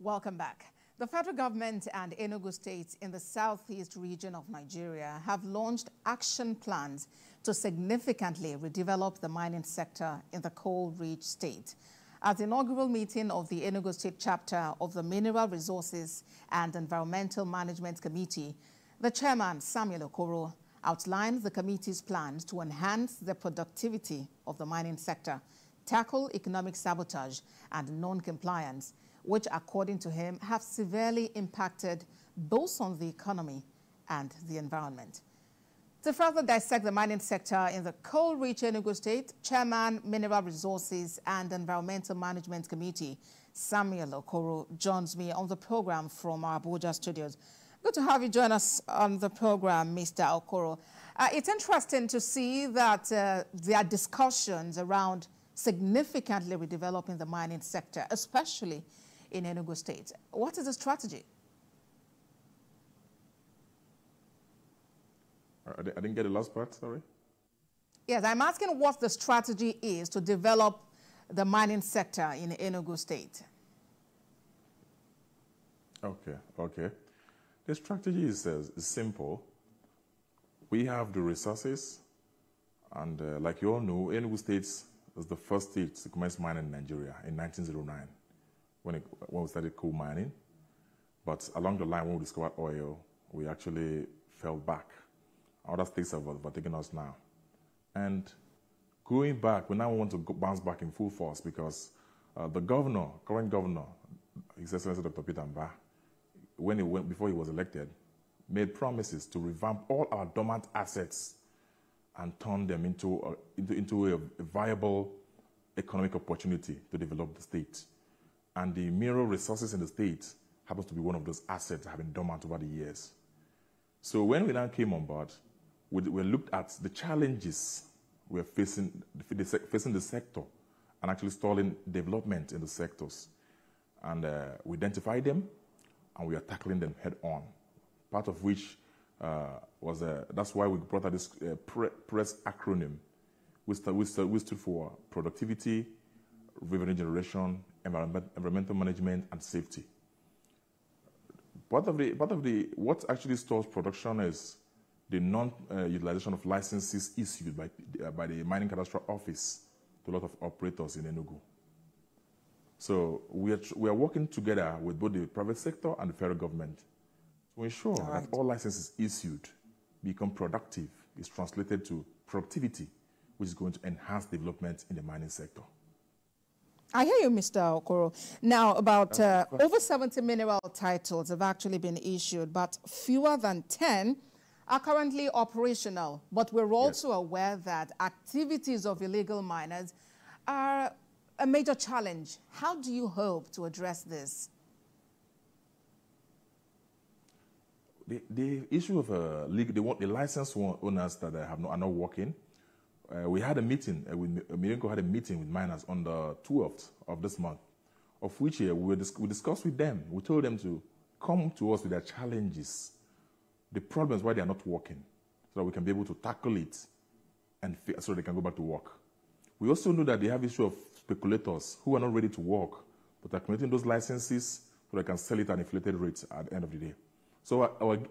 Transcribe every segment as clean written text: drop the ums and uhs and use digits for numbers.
Welcome back. The federal government and Enugu State in the southeast region of Nigeria have launched action plans to significantly redevelop the mining sector in the coal-rich state. At the inaugural meeting of the Enugu State chapter of the Mineral Resources and Environmental Management Committee, the chairman, Samuel Okoro, outlined the committee's plans to enhance the productivity of the mining sector, tackle economic sabotage and non-compliance, which, according to him, have severely impacted both on the economy and the environment. To further dissect the mining sector in the coal-rich Enugu State, Chairman, Mineral Resources and Environmental Management Committee, Samuel Okoro, joins me on the program from our Abuja studios. Good to have you join us on the program, Mr. Okoro. It's interesting to see that there are discussions around significantly redeveloping the mining sector, especially in Enugu State. What is the strategy? I didn't get the last part, sorry. Yes, I'm asking what the strategy is to develop the mining sector in Enugu State. Okay. The strategy is simple. We have the resources, and like you all know, Enugu State was the first state to commence mining in Nigeria in 1909 when we started coal mining. But along the line, when we discovered oil, we actually fell back. Other states have overtaken us now. And going back, we now want to bounce back in full force because the current governor, His Excellency Dr. Peter Mba, before he was elected, made promises to revamp all our dormant assets and turn them into a viable economic opportunity to develop the state. And the mineral resources in the state happens to be one of those assets that have been dormant over the years. So when we now came on board, we looked at the challenges we're facing the sector and actually stalling development in the sectors. And we identified them and we are tackling them head on. Part of which that's why we brought out this PRESS acronym. We stood for productivity, revenue generation, environmental management, and safety. Part of what actually stalls production is the non-utilization of licenses issued by the Mining Cadastral Office to a lot of operators in Enugu. So we are working together with both the private sector and the federal government to ensure that all licenses issued become productive, is translated to productivity, which is going to enhance development in the mining sector. I hear you, Mr. Okoro. Now, about over 70 mineral titles have actually been issued, but fewer than 10 are currently operational. But we're also aware that activities of illegal miners are a major challenge. How do you hope to address this? The issue of the licensed owners that are not working. We had a meeting, Mirenko had a meeting with miners on the 12th of this month, of which we discussed with them. We told them to come to us with their challenges, the problems why they are not working, so that we can be able to tackle it and so they can go back to work. We also know that they have issue of speculators who are not ready to work, but are creating those licenses so they can sell it at inflated rates at the end of the day. So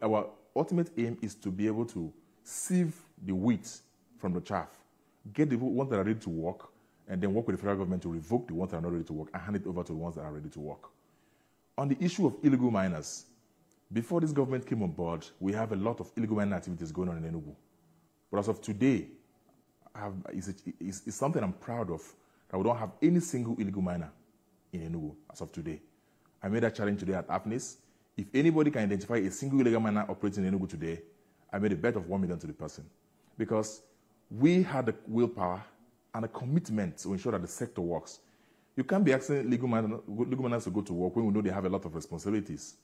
our ultimate aim is to be able to sieve the wheat from the chaff, get the ones that are ready to work, and then work with the federal government to revoke the ones that are not ready to work and hand it over to the ones that are ready to work. On the issue of illegal miners, before this government came on board, we have a lot of illegal mining activities going on in Enugu. But as of today, it's something I'm proud of, that we don't have any single illegal miner in Enugu as of today. I made that challenge today at AFNIS. If anybody can identify a single illegal miner operating in Enugu today, I made a bet of 1 million to the person. Because we had the willpower and a commitment to ensure that the sector works. You can't be asking legal miners to go to work when we know they have a lot of responsibilities.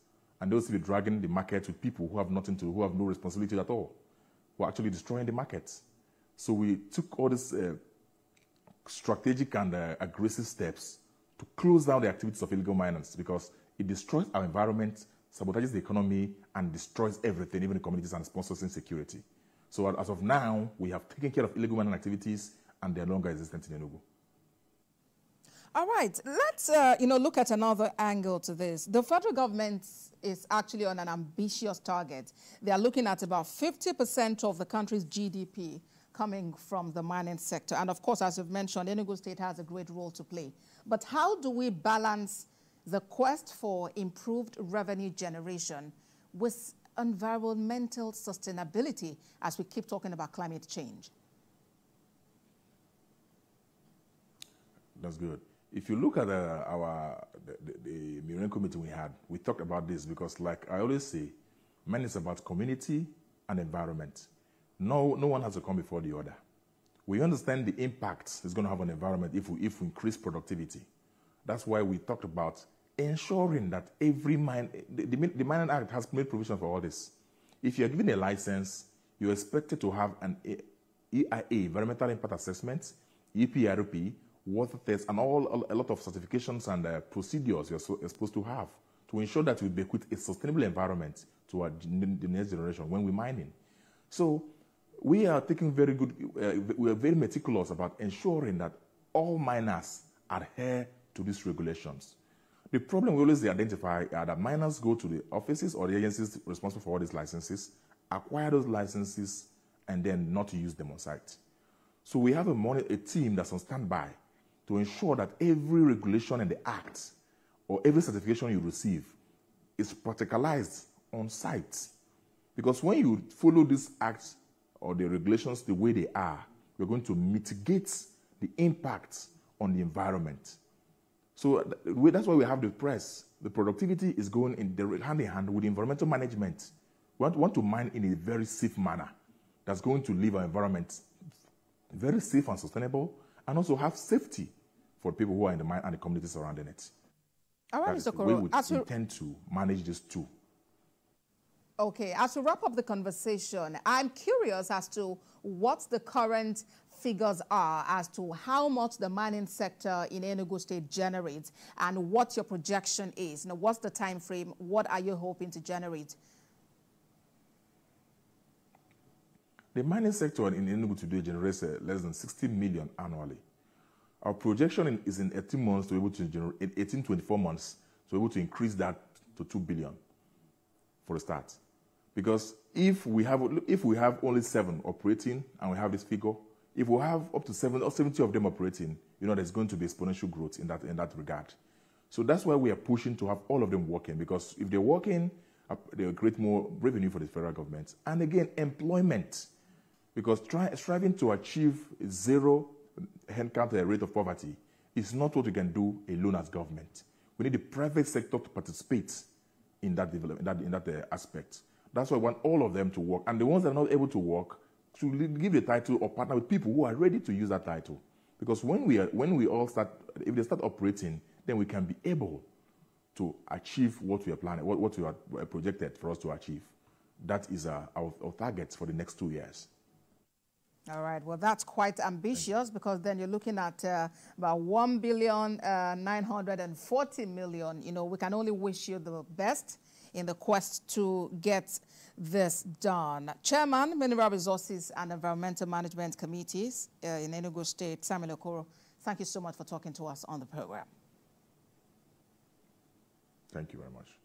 And they'll still be dragging the market with people who have who have no responsibility at all, who are actually destroying the market. So we took all these strategic and aggressive steps to close down the activities of illegal miners because it destroys our environment, sabotages the economy, and destroys everything, even the communities and sponsors insecurity. So as of now, we have taken care of illegal mining activities, and they're no longer existent in Enugu. All right, let's look at another angle to this. The federal government is actually on an ambitious target. They are looking at about 50% of the country's GDP coming from the mining sector. And of course, as you've mentioned, Enugu State has a great role to play. But how do we balance the quest for improved revenue generation with environmental sustainability as we keep talking about climate change? That's good. If you look at the Miren committee we talked about this because, like I always say, mining is about community and environment. No one has to come before the other. We understand the impact it's going to have on the environment if we increase productivity. That's why we talked about ensuring that every mine, the Mining Act has made provision for all this. If you're given a license, you're expected to have an EIA, environmental impact assessment, EPRP, water tests, and a lot of certifications and procedures you're supposed to have to ensure that we bequeath a sustainable environment to the next generation when we're mining. So we are taking we are very meticulous about ensuring that all miners adhere to these regulations. The problem we always identify are that miners go to the offices or the agencies responsible for all these licenses, acquire those licenses, and then not use them on site. So we have a team that's on standby to ensure that every regulation in the Act or every certification you receive is practicalized on site. Because when you follow this Act or the regulations the way they are, you're going to mitigate the impact on the environment. So that's why we have the press. The productivity is going hand in hand with the environmental management. We want to mine in a very safe manner that's going to leave our environment very safe and sustainable, and also have safety for people who are in the mine and the communities surrounding it. All right, Mr. Okoro, we intend to manage this too. Okay, as we wrap up the conversation, I'm curious as to what the current figures are as to how much the mining sector in Enugu State generates and what your projection is. What's the time frame? What are you hoping to generate? The mining sector in Enugu today generates less than 60 million annually. Our projection is in 18 months to be able to generate 24 months to be able to increase that to 2 billion for a start. Because if we have only 7 operating and we have this figure, if we have up to 70 of them operating, there's going to be exponential growth in that regard. So that's why we are pushing to have all of them working, because if they're working, they'll create more revenue for the federal government. And again, employment. Because striving to achieve zero headcount rate of poverty is not what we can do alone as government. We need the private sector to participate in that development, in that aspect. That's why we want all of them to work. And the ones that are not able to work, to give the title or partner with people who are ready to use that title. Because when we all start, if they start operating, then we can be able to achieve what we are planning, what we are projected for us to achieve. That is our target for the next 2 years. All right. Well, that's quite ambitious, because then you're looking at about 1,940,000,000. We can only wish you the best in the quest to get this done. Chairman, Mineral Resources and Environmental Management Committees in Enugu State, Samuel Okoro, thank you so much for talking to us on the program. Thank you very much.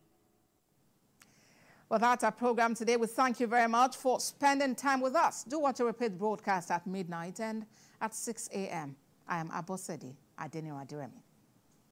Well, that's our program today. We thank you very much for spending time with us. Do watch a repeat broadcast at midnight and at 6 a.m. I am Abosedi Adeniran Adiremi.